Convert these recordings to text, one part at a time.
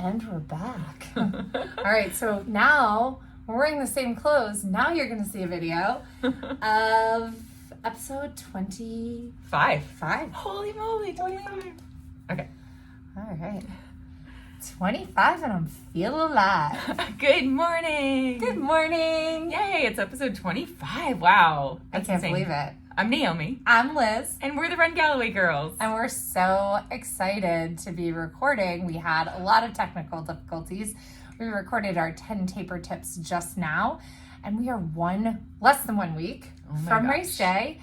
And we're back. All right, so now we're wearing the same clothes. Now you're going to see a video of episode 25. Holy moly, 25. Okay. All right. 25 and I'm feeling alive. Good morning. Good morning. Yay, it's episode 25. Wow. I can't believe it. I'm Naomi. I'm Liz. And we're the Run Galloway girls. And we're so excited to be recording. We had a lot of technical difficulties. We recorded our 10 taper tips just now, and we are less than 1 week from race day.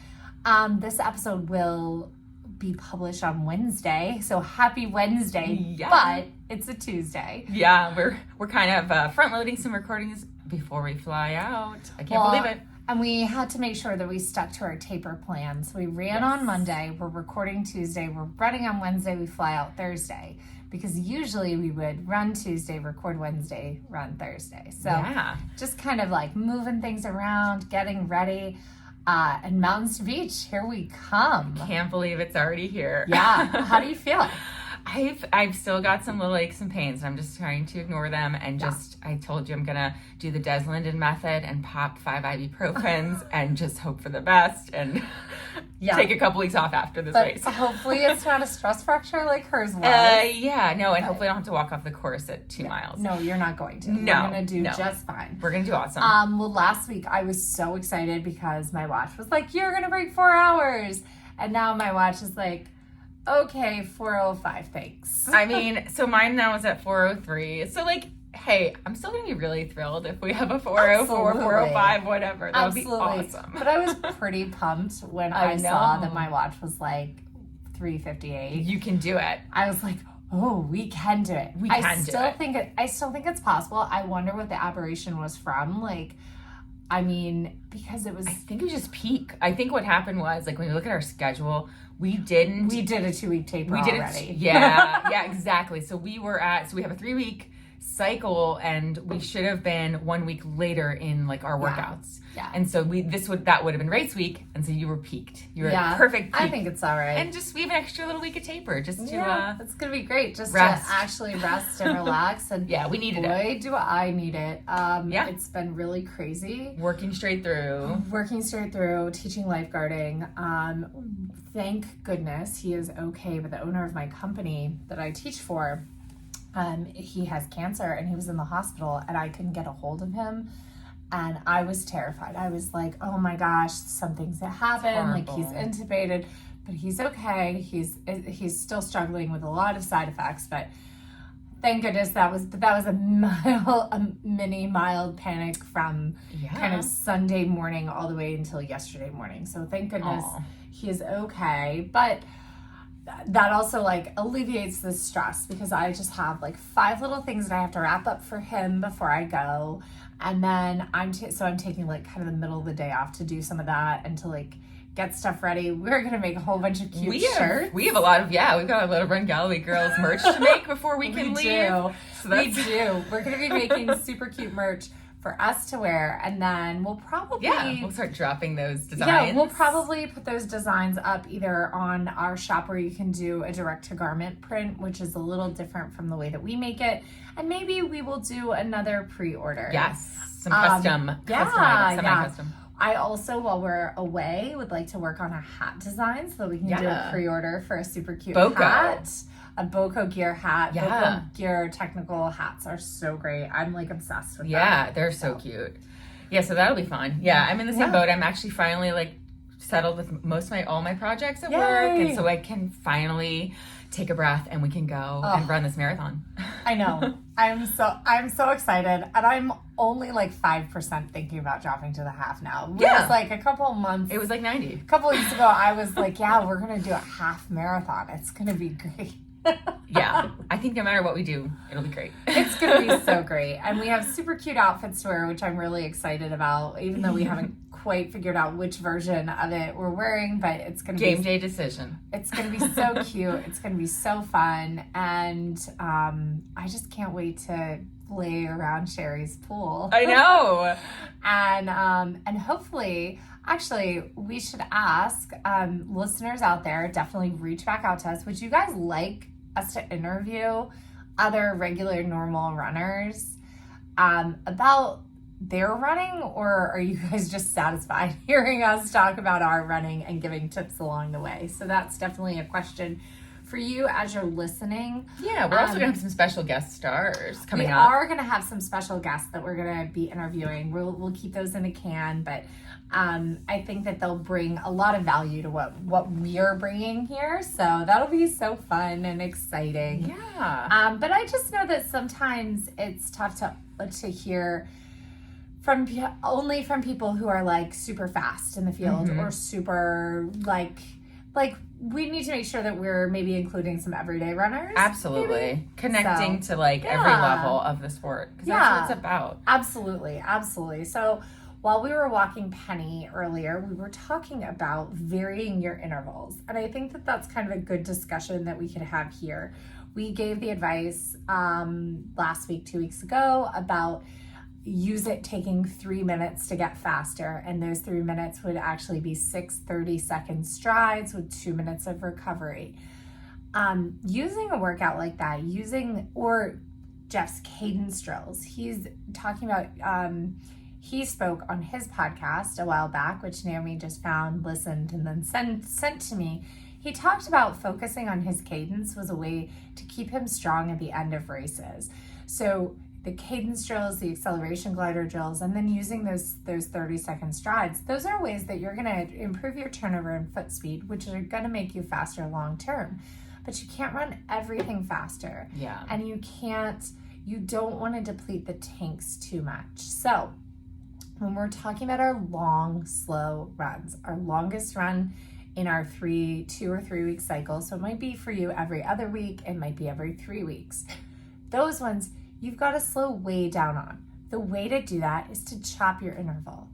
This episode will be published on Wednesday, so happy Wednesday, but it's a Tuesday. Yeah, we're kind of front-loading some recordings before we fly out. I can't believe it. And we had to make sure that we stuck to our taper plan. So we ran on Monday, we're recording Tuesday, we're running on Wednesday, we fly out Thursday. Because usually we would run Tuesday, record Wednesday, run Thursday. So just kind of like moving things around, getting ready. And Mountains to Beach, here we come. Can't believe it's already here. Yeah. How do you feel? I've still got some little aches and pains. I'm just trying to ignore them and I told you I'm gonna do the Des Linden method and pop 5 ibuprofens and just hope for the best and take a couple weeks off after this race. Hopefully it's not a stress fracture like hers was. Hopefully I don't have to walk off the course at 2 miles. No, you're not going to. No, we're gonna do just fine. We're gonna do awesome. Well, last week I was so excited because my watch was like, "You're gonna break 4 hours," and now my watch is like, okay, 4:05, thanks. I mean, so mine now is at 4:03. So hey, I'm still gonna be really thrilled if we have a 4:04, 4:05, whatever. That would be awesome. But I was pretty pumped when I saw that my watch was like 3:58. You can do it. I was like, oh, we can do it. I still think it's possible. I wonder what the aberration was from. Because it was... I think it was just peak. I think what happened was, when you look at our schedule, we did a 2-week taper already. Yeah, exactly. So we have a 3-week cycle, and we should have been 1 week later in our workouts. Yeah. And so that would have been race week, and so you were peaked. You were at perfect peak. I think it's all right. And we have an extra little week of taper just to it's gonna be great to actually rest and relax. And we needed it. Boy, do I need it. It's been really crazy. Working straight through, teaching lifeguarding. Thank goodness he is okay, but the owner of my company that I teach for, he has cancer and he was in the hospital and I couldn't get a hold of him. And I was terrified. I was like, oh my gosh, something's happened. He's intubated, but he's okay. He's still struggling with a lot of side effects, but thank goodness that was a mini mild panic from kind of Sunday morning all the way until yesterday morning. So thank goodness he is okay. But that also alleviates the stress because I just have 5 little things that I have to wrap up for him before I go. And then I'm taking kind of the middle of the day off to do some of that and to get stuff ready. We're going to make a whole bunch of cute shirts. We have a lot of, we've got a lot of Run Galloway girls merch to make before we can leave. We do. We're going to be making super cute merch for us to wear, and then we'll probably... we'll start dropping those designs. Yeah, we'll probably put those designs up either on our shop where you can do a direct-to-garment print, which is a little different from the way that we make it, and maybe we will do another pre-order. Yes, some custom. Semi-custom. I also, while we're away, would like to work on a hat design so that we can do a pre-order for a super cute hat. A BOCO gear hat. BOCO gear technical hats are so great. I'm obsessed with them. Yeah, they're so cute. Yeah, so that'll be fun. Yeah, I'm in the same boat. I'm actually finally settled with all my projects at work, and so I can finally take a breath and we can go and run this marathon. I know. I'm so excited, and I'm only 5% thinking about dropping to the half now. It was a couple of months. It was 90. A couple weeks ago, I was we're gonna do a half marathon. It's gonna be great. Yeah, I think no matter what we do, it'll be great. It's going to be so great. And we have super cute outfits to wear, which I'm really excited about, even though we haven't quite figured out which version of it we're wearing, but it's going to be... Game day decision. It's going to be so cute. It's going to be so fun. And I just can't wait to lay around Sherry's pool. I know. And hopefully... Actually, we should ask listeners out there, definitely reach back out to us. Would you guys like us to interview other regular normal runners about their running, or are you guys just satisfied hearing us talk about our running and giving tips along the way? So that's definitely a question for you as you're listening. Yeah, we're also going to have some special guest stars coming up. We are going to have some special guests that we're going to be interviewing. We'll keep those in a can, but I think that they'll bring a lot of value to what we are bringing here. So that'll be so fun and exciting. Yeah. But I just know that sometimes it's tough to hear from people who are like super fast in the field or super like we need to make sure that we're maybe including some everyday runners. Absolutely. Maybe. Connecting to like every level of the sport. Because that's what it's about. Absolutely. So while we were walking Penny earlier, we were talking about varying your intervals. And I think that that's kind of a good discussion that we could have here. We gave the advice last week, 2 weeks ago, about taking 3 minutes to get faster, and those 3 minutes would actually be 6 30-second strides with 2 minutes of recovery. Using a workout like that, or Jeff's cadence drills, he's talking about, he spoke on his podcast a while back, which Naomi just found, listened, and then sent to me. He talked about focusing on his cadence was a way to keep him strong at the end of races. So the cadence drills, the acceleration glider drills, and then using those 30-second strides, those are ways that you're going to improve your turnover and foot speed, which are going to make you faster long term. But you can't run everything faster. Yeah. And you don't want to deplete the tanks too much. So when we're talking about our long, slow runs, our longest run in our 2 or 3 week cycle, so it might be for you every other week, it might be every 3 weeks. Those ones, you've got to slow way down on. The way to do that is to chop your interval.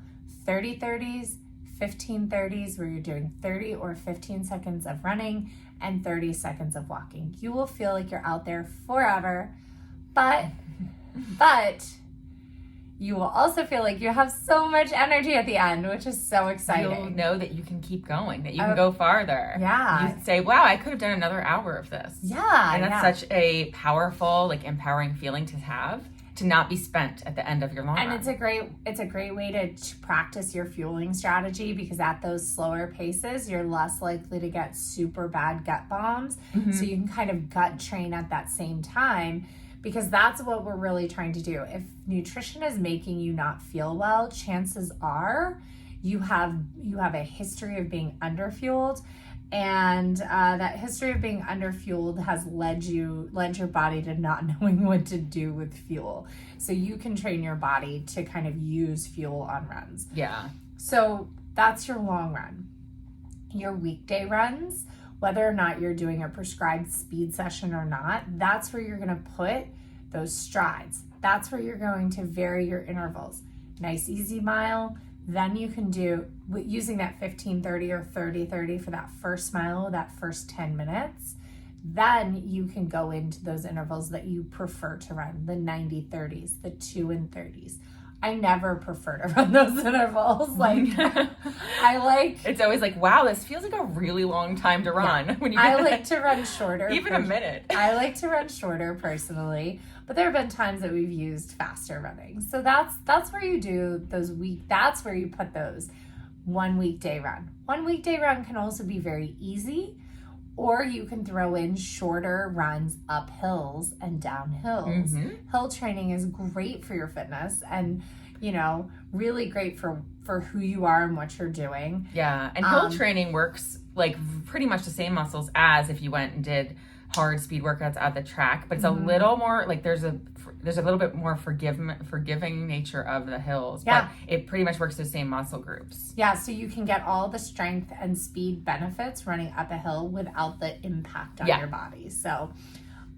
30-30s, 15-30s, where you're doing 30 or 15 seconds of running and 30 seconds of walking. You will feel like you're out there forever, but you will also feel like you have so much energy at the end, which is so exciting. You'll know that you can keep going, that you can go farther. Yeah. You say, wow, I could have done another hour of this. Yeah. And that's such a powerful, like, empowering feeling to have, to not be spent at the end of your long run. And it's a great way to practice your fueling strategy, because at those slower paces, you're less likely to get super bad gut bombs. So you can kind of gut train at that same time, because that's what we're really trying to do. If nutrition is making you not feel well, chances are you have a history of being underfueled, and that history of being underfueled has led your body to not knowing what to do with fuel. So you can train your body to kind of use fuel on runs. Yeah. So that's your long run. Your weekday runs, whether or not you're doing a prescribed speed session or not, that's where you're going to put those strides. That's where you're going to vary your intervals. Nice easy mile. Then you can do, using that 15-30 or 30-30 for that first mile, that first 10 minutes. Then you can go into those intervals that you prefer to run, the 90-30s, the 2 and 30s. I never prefer to run those intervals. It's always like, wow, this feels like a really long time to run. Yeah. When you I like to run shorter. Even a minute. I like to run shorter personally, but there have been times that we've used faster running. So that's where you do that's where you put those 1 weekday run. 1 weekday run can also be very easy, or you can throw in shorter runs up hills and down hills. Hill training is great for your fitness and, really great for who you are and what you're doing. Yeah, and hill training works like pretty much the same muscles as if you went and did hard speed workouts at the track, but it's a little more like there's a little bit more forgiving nature of the hills. Yeah. But it pretty much works the same muscle groups. Yeah, so you can get all the strength and speed benefits running up a hill without the impact on your body. So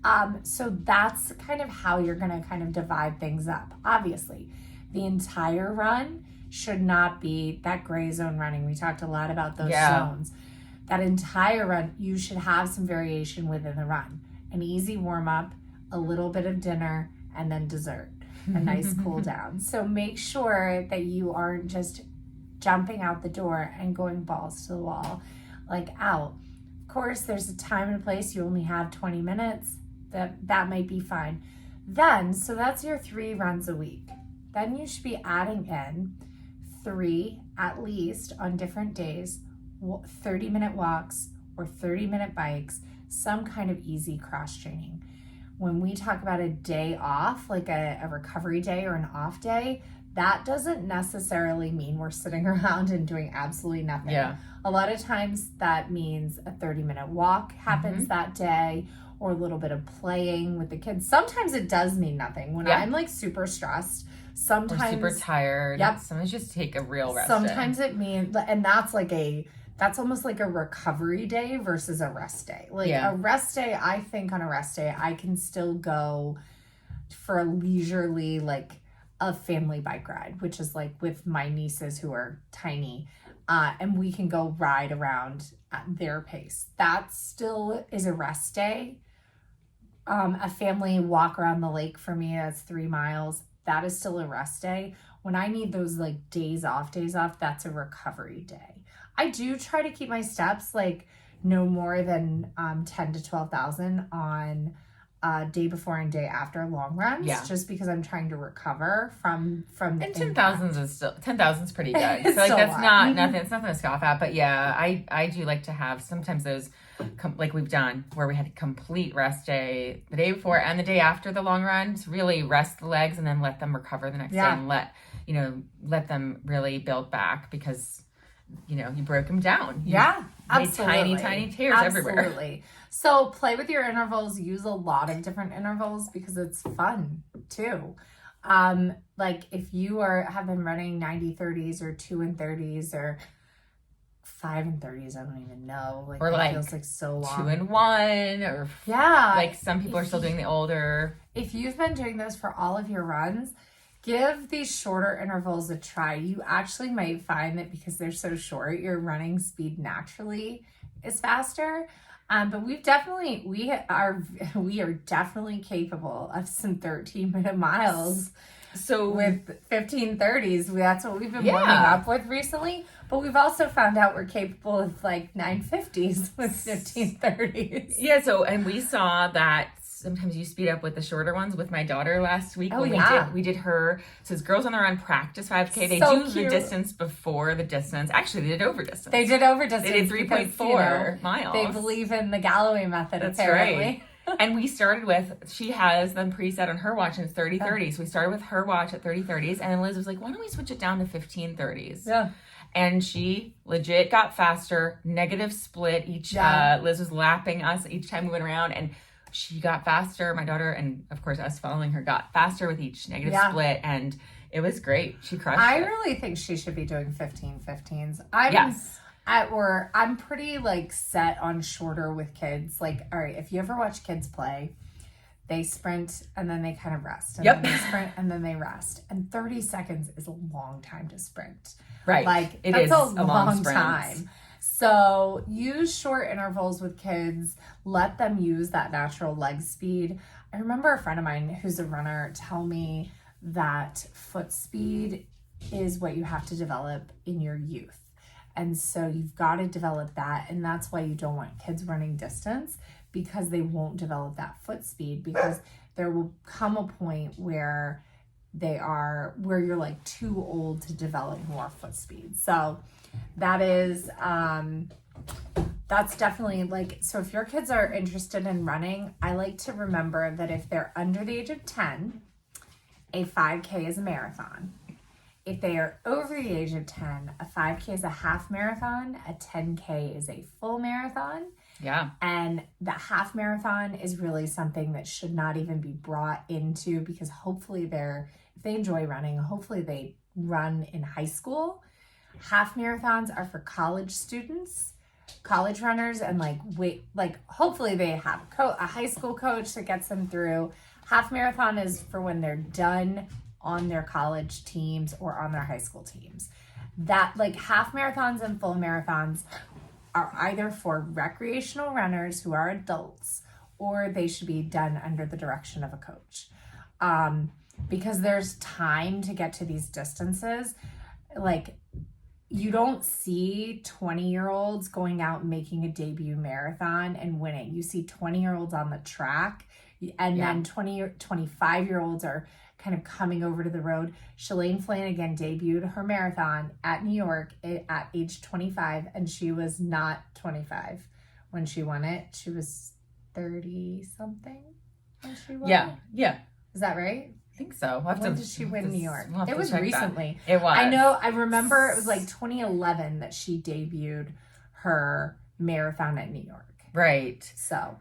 that's kind of how you're going to kind of divide things up. Obviously, the entire run should not be that gray zone running. We talked a lot about those zones. That entire run, you should have some variation within the run. An easy warm up, a little bit of dinner, and then dessert. A nice cool down. So make sure that you aren't just jumping out the door and going balls to the wall, like out. Of course, there's a time and a place. You only have 20 minutes. that might be fine. Then, so that's your 3 runs a week. Then you should be adding in 3 at least on different days, 30-minute walks or 30-minute bikes, some kind of easy cross training. When we talk about a day off, like a recovery day or an off day, that doesn't necessarily mean we're sitting around and doing absolutely nothing. Yeah. A lot of times that means a 30-minute walk happens that day, or a little bit of playing with the kids. Sometimes it does mean nothing. When I'm like super stressed, sometimes or super tired. Yep. Sometimes just take a real rest. Sometimes it means, and that's almost like a recovery day versus a rest day. Like a rest day, I think on a rest day, I can still go for a leisurely, like a family bike ride, which is like with my nieces who are tiny. And we can go ride around at their pace. That still is a rest day. A family walk around the lake for me, that's 3 miles. That is still a rest day. When I need those like days off, that's a recovery day. I do try to keep my steps like no more than 10 to 12,000 on day before and day after long runs, just because I'm trying to recover from the and 10,000 is still 10,000 is pretty good. So like that's not nothing. It's nothing to scoff at. But yeah, I do like to have sometimes those like we've done where we had a complete rest day the day before and the day after the long run to really rest the legs and then let them recover the next day and let them really build back because you broke them down. Absolutely. Tiny tears everywhere. So play with your intervals, use a lot of different intervals because it's fun too. Like if you have been running 90-30s or 2 and 30s or 5 and 30s, I don't even know. Like or it feels like so long. 2 and 1 or like some people are still doing the older. If you've been doing those for all of your runs, give these shorter intervals a try. You actually might find that because they're so short, your running speed naturally is faster. But we are definitely capable of some 13-minute miles. So with 15:30s, that's what we've been warming up with recently. But we've also found out we're capable of like 9:50s with 15:30s. Yeah. So and we saw that sometimes you speed up with the shorter ones with my daughter last week. We did her, so as Girls on the Run practice 5K, they do the distance before the distance. Actually, they did over distance. They did 3.4 miles. They believe in the Galloway method, That's apparently. Right. And we started with, she has them preset on her watch and it's 30-30. So we started with her watch at 30-30s and then Liz was like, why don't we switch it down to 15-30s? Yeah. And she legit got faster, negative split each. Liz was lapping us each time we went around and she got faster. My daughter and of course us following her got faster with each negative split and it was great. She crushed it. I really think she should be doing 15-15s. I'm pretty like set on shorter with kids. Like, all right, if you ever watch kids play, they sprint and then they kind of rest. And then they sprint and then they rest. And 30 seconds is a long time to sprint. Right. Like it that's is a long time. So use short intervals with kids. Let them use that natural leg speed. I remember a friend of mine who's a runner tell me that foot speed is what you have to develop in your youth. And so you've got to develop that. And that's why you don't want kids running distance because they won't develop that foot speed because there will come a point where you're like too old to develop more foot speed. So that is, that's definitely like, so if your kids are interested in running, I like to remember that if they're under the age of 10, a 5K is a marathon. If they are over the age of 10, a 5K is a half marathon, a 10K is a full marathon. Yeah. And the half marathon is really something that should not even be brought into because hopefully if they enjoy running, hopefully they run in high school. Half marathons are for college students, college runners, and hopefully they have a high school coach that gets them through. Half marathon is for when they're done on their college teams or on their high school teams. That like half marathons and full marathons are either for recreational runners who are adults or they should be done under the direction of a coach. Because there's time to get to these distances. Like you don't see 20-year-olds going out and making a debut marathon and winning. You see 20-year-olds on the track And Yeah. then 20 or 25-year-olds are kind of coming over to the road. Shalane Flanagan debuted her marathon at New York at age 25, and she was not 25 when she won it. She was 30 something when she won it. Yeah. Is that right? I think so. When did she win New York? It was recently. It was. I remember it was like 2011 that she debuted her marathon at New York. Right. So,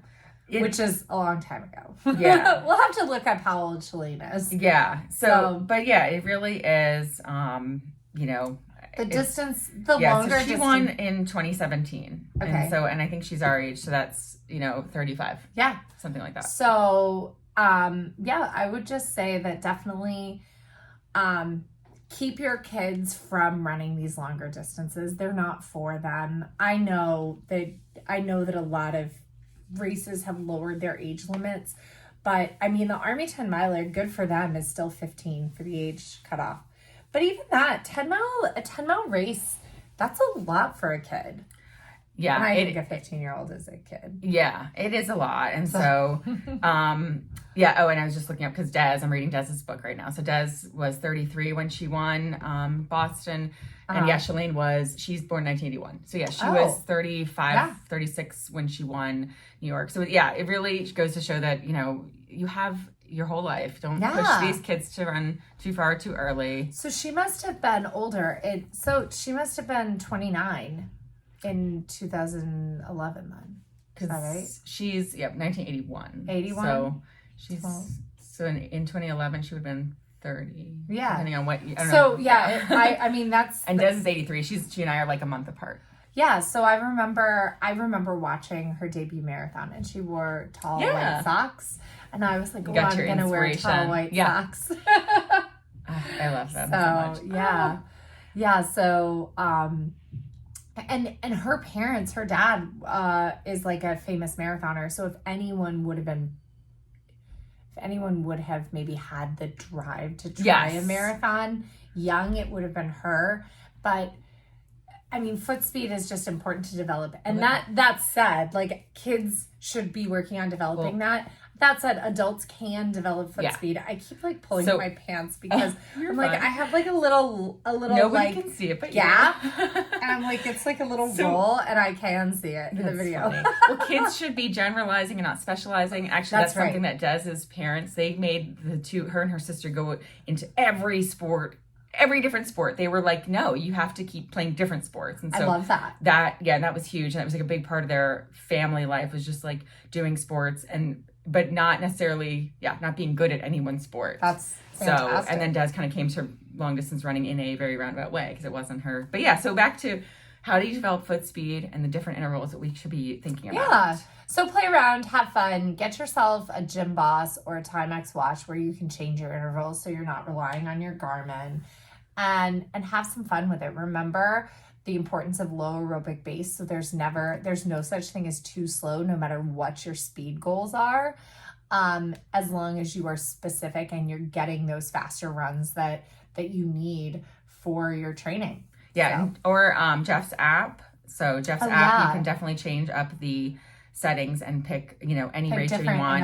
which is a long time ago. Yeah. We'll have to look up how old Shalane is. Yeah. So, but yeah, it really is, the distance, the yeah, longer so she distance. won in 2017. Okay. And I think she's our age, so that's, 35. Yeah. Something like that. So, I would just say that definitely keep your kids from running these longer distances. They're not for them. I know that a lot of races have lowered their age limits, but I mean, the Army 10 miler, good for them, is still 15 for the age cutoff. But even that, a 10 mile race, that's a lot for a kid. Yeah. And I think a 15-year-old is a kid. Yeah, it is a lot. And so, yeah. Oh, and I was just looking up because I'm reading Dez's book right now. So Dez was 33 when she won Boston. And yeah, Shalane she's born 1981. So yeah, she was 35, 36 when she won New York. So yeah, it really goes to show that, you have your whole life. Don't push these kids to run too far too early. So she must have been older. She must have been 29 in 2011 then. Is that right? She's 1981. 81? So she's in 2011 she would have been 30. Yeah. Depending on what I don't so know. yeah, I mean that's and Des is 83. She and I are like a month apart. Yeah, so I remember watching her debut marathon, and she wore tall white socks, and I was like, "Oh, I'm gonna wear tall white socks." I love them so much. Yeah. So, and her parents, her dad, is like a famous marathoner. So if anyone would have maybe had the drive to try a marathon young, it would have been her. But I mean, foot speed is just important to develop. And that said, like, kids should be working on developing that. That said, adults can develop foot speed. I keep like pulling my pants because I'm like, I have like a little nobody like can see it, but gap. And I'm like, it's like a little roll, and I can see it in the video. Well, kids should be generalizing and not specializing. Actually, that's something that Dez's parents, they made her and her sister go into every different sport. They were like, no, you have to keep playing different sports. And so I love that. That was huge. And that was like a big part of their family life, was just like doing sports but not necessarily, not being good at any one sport. That's fantastic. So, and then Des kind of came to long distance running in a very roundabout way because it wasn't her. But yeah, so back to how do you develop foot speed and the different intervals that we should be thinking about. Yeah. So play around, have fun, get yourself a Gym Boss or a Timex watch where you can change your intervals so you're not relying on your Garmin, and have some fun with it. Remember the importance of low aerobic base. So there's no such thing as too slow, no matter what your speed goals are, as long as you are specific and you're getting those faster runs that you need for your training. Yeah. So. Or Jeff's app. So Jeff's app, you can definitely change up the settings and pick, any ratio you want.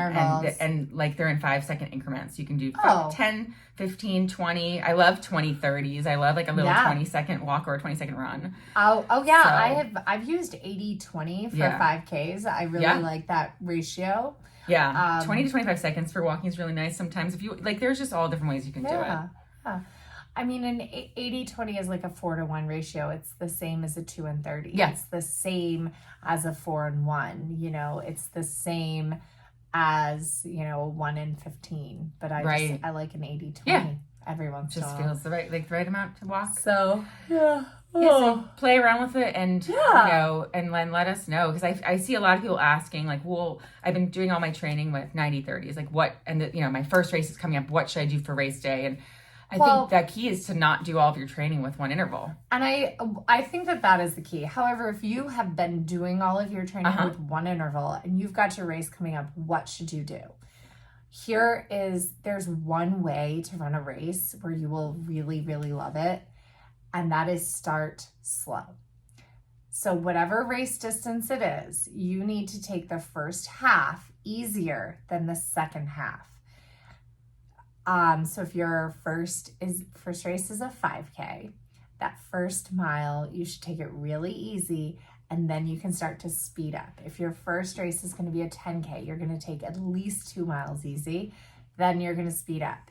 And like they're in 5-second increments. You can do 10, 15, 20. I love 20, 30s. I love like a little 20-second walk or a 20-second run. Oh yeah. So, I've used 80-20 for 5Ks. I really like that ratio. Yeah. 20 to 25 seconds for walking is really nice. Sometimes if you like, there's just all different ways you can do it. Yeah. I mean, an 80-20 is like a 4-to-1 ratio. It's the same as a 2 and 30. Yeah. It's the same as a 4 and 1. It's the same as, 1 and 15. But I like an 80-20 every once in a while. Just feels the right amount to walk. So, so play around with it and, and then let us know. Because I see a lot of people asking, like, well, I've been doing all my training with 90-30s. Like, what, and my first race is coming up. What should I do for race day? And I think that key is to not do all of your training with one interval. And I think that is the key. However, if you have been doing all of your training with one interval and you've got your race coming up, what should you do? There's one way to run a race where you will really, really love it, and that is start slow. So whatever race distance it is, you need to take the first half easier than the second half. So if your first race is a 5K, that first mile, you should take it really easy, and then you can start to speed up. If your first race is going to be a 10K, you're going to take at least 2 miles easy, then you're going to speed up.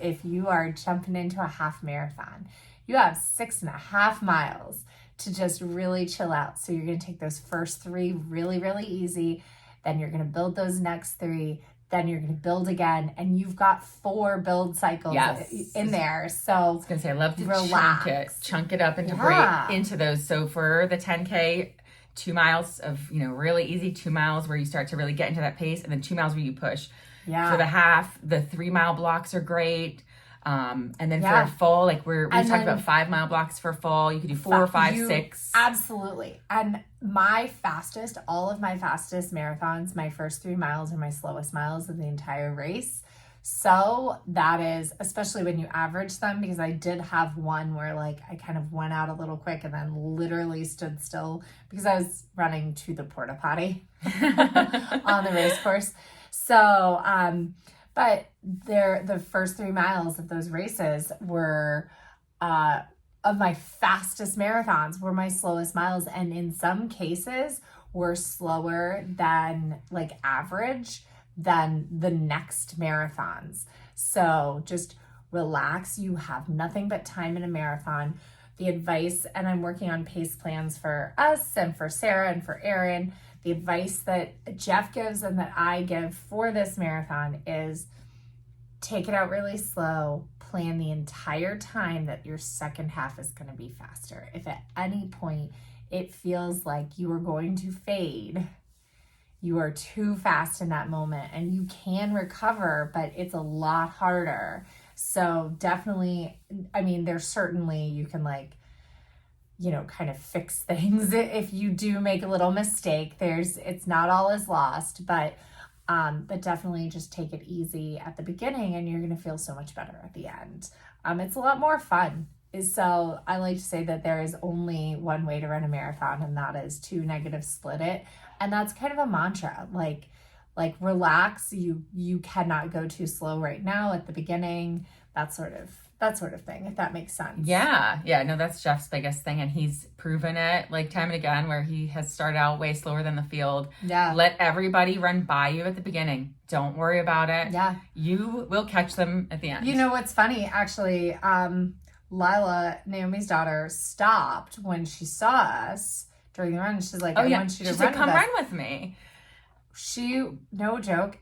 If you are jumping into a half marathon, you have 6.5 miles to just really chill out. So you're going to take those first 3 really, really easy. Then you're going to build those next 3. Then you're going to build again. And you've got 4 build cycles in there. So I was going to say, I love to relax. chunk it up into into those. So for the 10K, 2 miles of, really easy 2 miles where you start to really get into that pace, and then 2 miles where you push. Yeah. For the half, the 3 mile blocks are great. And then for a full, like we talked about 5 mile blocks for full. You could do 4, 5, 6. Absolutely. And all of my fastest marathons, my first 3 miles are my slowest miles of the entire race. So that is, especially when you average them, because I did have one where like I kind of went out a little quick and then literally stood still because I was running to the porta potty on the race course. So, but the first 3 miles of those races were, of my fastest marathons, were my slowest miles. And in some cases were slower than like average than the next marathons. So just relax. You have nothing but time in a marathon. The advice, and I'm working on pace plans for us and for Sarah and for Erin. The advice that Jeff gives and that I give for this marathon is take it out really slow. Plan the entire time that your second half is going to be faster. If at any point it feels like you are going to fade, you are too fast in that moment, and you can recover, but it's a lot harder. So definitely, I mean, there's certainly, you can kind of fix things. If you do make a little mistake, it's not all is lost, but definitely just take it easy at the beginning and you're going to feel so much better at the end. It's a lot more fun. So I like to say that there is only one way to run a marathon, and that is to negative split it. And that's kind of a mantra, like relax. You cannot go too slow right now at the beginning, that sort of thing, if that makes sense. Yeah. No, that's Jeff's biggest thing. And he's proven it like time and again, where he has started out way slower than the field. Yeah. Let everybody run by you at the beginning. Don't worry about it. Yeah. You will catch them at the end. You know what's funny? Actually, Lila, Naomi's daughter, stopped when she saw us during the run. She's like, I want you to run with us. Come run with me. No joke,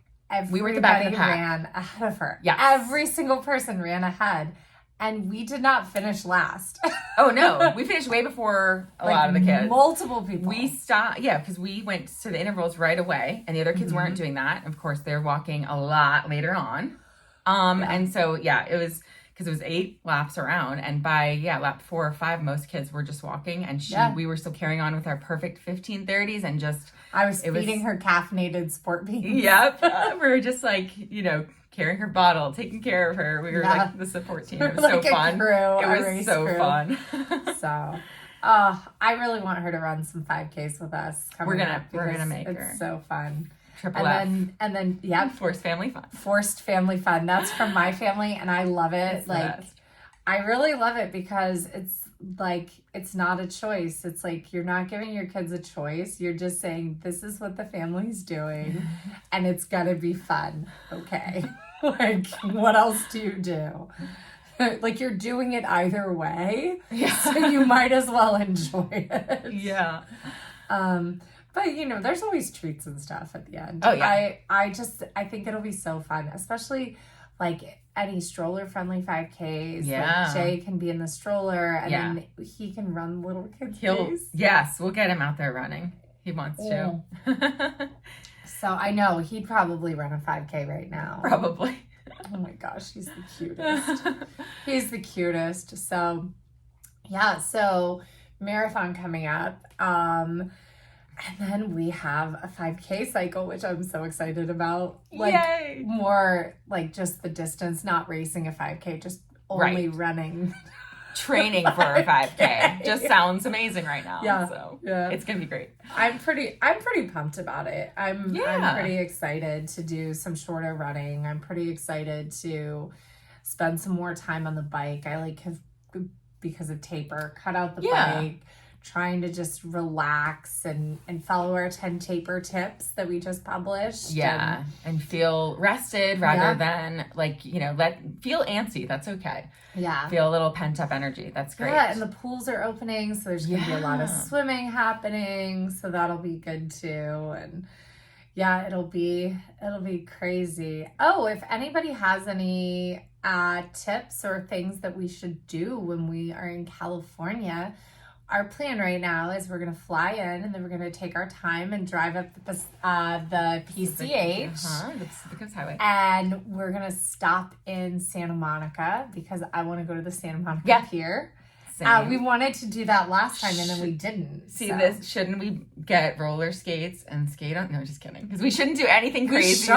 we were at the back of the pack. Ran ahead of her. Yeah. Every single person ran ahead, and we did not finish last. Oh, no. We finished way before a lot of the kids. Multiple people. We stopped, because we went to the intervals right away, and the other kids weren't doing that. Of course, they're walking a lot later on. And so, it was, because it was 8 laps around, and by lap 4 or 5, most kids were just walking, and we were still carrying on with our perfect 15:30s, and just I was feeding her caffeinated sport beans. Yep, we were just like carrying her bottle, taking care of her. We were like the support team. It was so fun. It was so fun. So, I really want her to run some 5Ks with us. We're gonna make her. It's so fun. Triple F. And then forced family fun. Forced family fun. That's from my family, and I love it. It's I really love it because it's not a choice. It's like you're not giving your kids a choice. You're just saying this is what the family's doing, and it's gonna be fun. Okay, what else do you do? You're doing it either way, so you might as well enjoy it. Yeah. But there's always treats and stuff at the end. Oh yeah. I think it'll be so fun, especially any stroller friendly 5Ks. Yeah. Jay can be in the stroller, and then he can run little kids' pace. Yes, we'll get him out there running. He wants to. So I know he'd probably run a 5K right now. Probably. Oh my gosh, he's the cutest. He's the cutest. So so marathon coming up. And then we have a 5K cycle, which I'm so excited about. Yay! More just the distance, not racing a 5K, just only running. training for a 5K. Just sounds amazing right now. Yeah. So Yeah. it's gonna be great. I'm pretty pumped about it. I'm pretty excited to do some shorter running. I'm pretty excited to spend some more time on the bike. I like have, because of taper, cut out the bike, trying to just relax and follow our 10 taper tips that we just published. Yeah. And feel rested rather than like, you know, feel antsy. That's okay. Yeah. Feel a little pent up energy. That's great. Yeah, and the pools are opening, so there's gonna be a lot of swimming happening, so that'll be good too. And yeah, it'll be crazy. Oh, if anybody has any tips or things that we should do when we are in California, our plan right now is we're gonna fly in and then we're gonna take our time and drive up the PCH, the Pacific Coast Highway, and we're gonna stop in Santa Monica because I want to go to the Santa Monica Pier. We wanted to do that last time and then we didn't. See this? Shouldn't we get roller skates and skate on? No, just kidding. Because we shouldn't do anything crazy.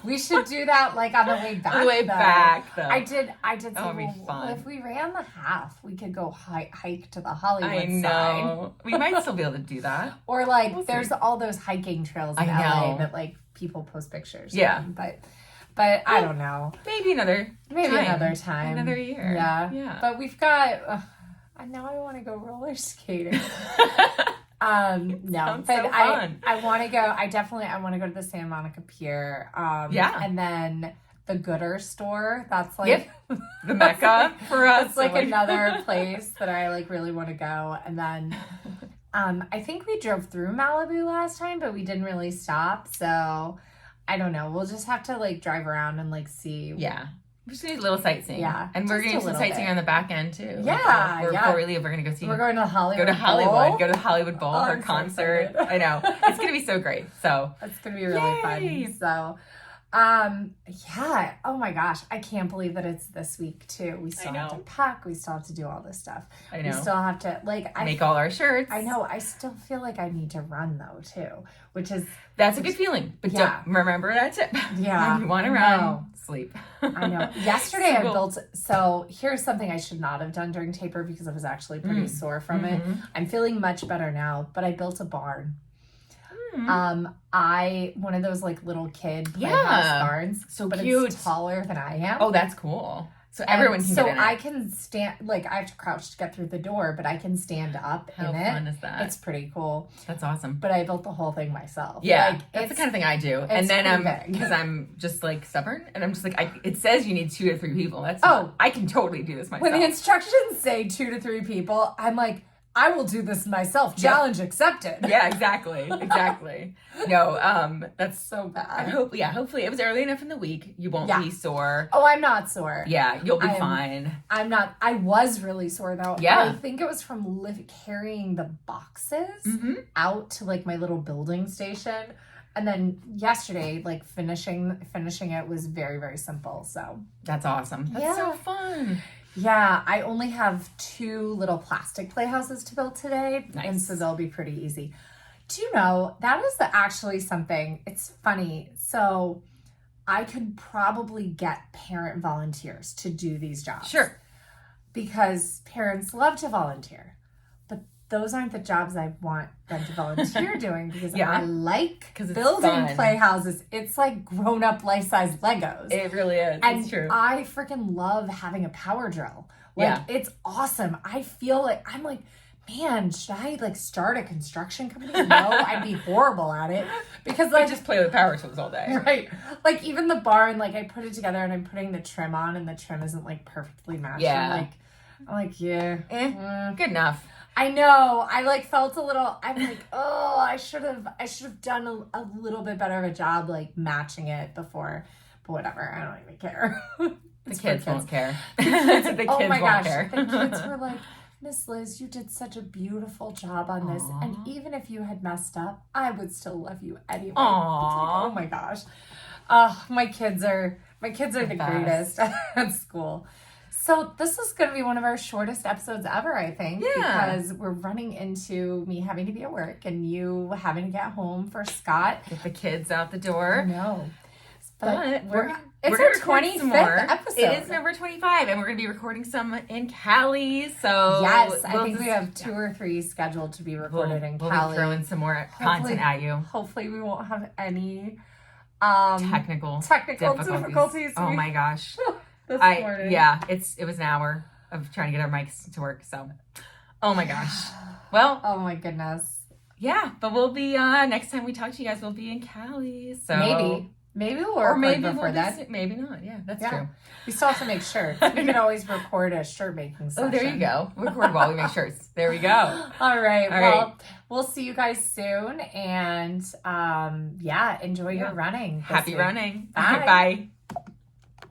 We should do that like on the way back. On the way back, though. I did. That would be fun. If we ran the half, we could go hike to the Hollywood I know. side. We might still be able to do that. Or like, there's all those hiking trails in LA that like people post pictures. Yeah. But I don't know. Maybe another time. Another year. Yeah. But we've got. Now I want to go roller skating. No, Sounds but so fun. I want to go. I want to go to the Santa Monica Pier. And then the Gooder store. That's like the Mecca for us. It's like another place that I like really want to go. And then I think we drove through Malibu last time, but we didn't really stop. So I don't know. We'll just have to like drive around and like see. Yeah. We just need a little sightseeing. Yeah. And we're going to do some sightseeing on the back end too. Yeah. Before we leave, we're going to go see. We're going to Hollywood. Go to Hollywood. Go to the Hollywood Bowl or I'm concert. So I know. It's going to be so great. So it's going to be really fun. So, yeah. Oh my gosh. I can't believe that it's this week too. We still have to pack. We still have to do all this stuff. I know. We still have to make all our shirts. I know. I still feel like I need to run though too, that's a good feeling. But don't remember that tip. Yeah. When you want to run, sleep. I know. Yesterday so here's something I should not have done during taper because I was actually pretty sore from it. I'm feeling much better now, but I built a barn. One of those like little kid playhouse barns. So but cute. It's taller than I am. Oh, that's cool. So everyone can get in it. So I can stand, like I have to crouch to get through the door, but I can stand up in it. How fun is that? It's pretty cool. That's awesome. But I built the whole thing myself. Yeah, that's the kind of thing I do. And then because I'm just like stubborn, and I'm just like, it says you need 2 to 3 people. I can totally do this myself. When the instructions say 2 to 3 people, I'm like, I will do this myself. Challenge accepted. Yeah, exactly. No, that's so bad. I hope. Yeah, hopefully it was early enough in the week. You won't be sore. Oh, I'm not sore. Yeah, you'll be fine. I'm not. I was really sore though. Yeah. I think it was from carrying the boxes out to like my little building station. And then yesterday, like finishing it was very, very simple. So that's awesome. That's so fun. Yeah, I only have 2 little plastic playhouses to build today, and so they'll be pretty easy. Do you know, that is actually something, it's funny. So I could probably get parent volunteers to do these jobs. Sure. Because parents love to volunteer. But those aren't the jobs I want them to volunteer doing because I like building playhouses. It's like grown-up life-size Legos. It really is. And it's true. I freaking love having a power drill. Like, it's awesome. I feel like, I'm like, man, should I like start a construction company? No, I'd be horrible at it. Because like, I just play with power tools all day. Right. Like even the barn, like I put it together and I'm putting the trim on and the trim isn't like perfectly matched. Yeah. I'm like, good enough. I know. I like felt a little, I'm like, oh, I should have done a little bit better of a job like matching it before, but whatever. I don't even care. The kids won't care. The kids won't care. The kids were like, Miss Liz, you did such a beautiful job on this. And even if you had messed up, I would still love you anyway. Aww. Like, oh my gosh. My kids are the greatest at school. So this is going to be one of our shortest episodes ever, I think, because we're running into me having to be at work and you having to get home for Scott. Get the kids out the door. No. But it's gonna our record some 25th more. episode. It is number 25, and we're going to be recording some in Cali. So yes, I think just- we have 2 or 3 scheduled to be recorded in We'll Cali. be throwing some more content at you. Hopefully, we won't have any Technical difficulties. Oh my gosh. This morning. Yeah, it was an hour of trying to get our mics to work. So, oh my gosh. Well, Oh my goodness. yeah, but we'll be next time we talk to you guys, we'll be in Cali. So Maybe we'll or record maybe before we'll that. maybe not. Yeah, that's Yeah. true. We still have to make shirts. We can always record a shirt making session. Oh, there you go. Record while we make shirts. There we go. All right. All Well, right. we'll see you guys soon. And enjoy your running. this Happy week. running. Bye. Bye.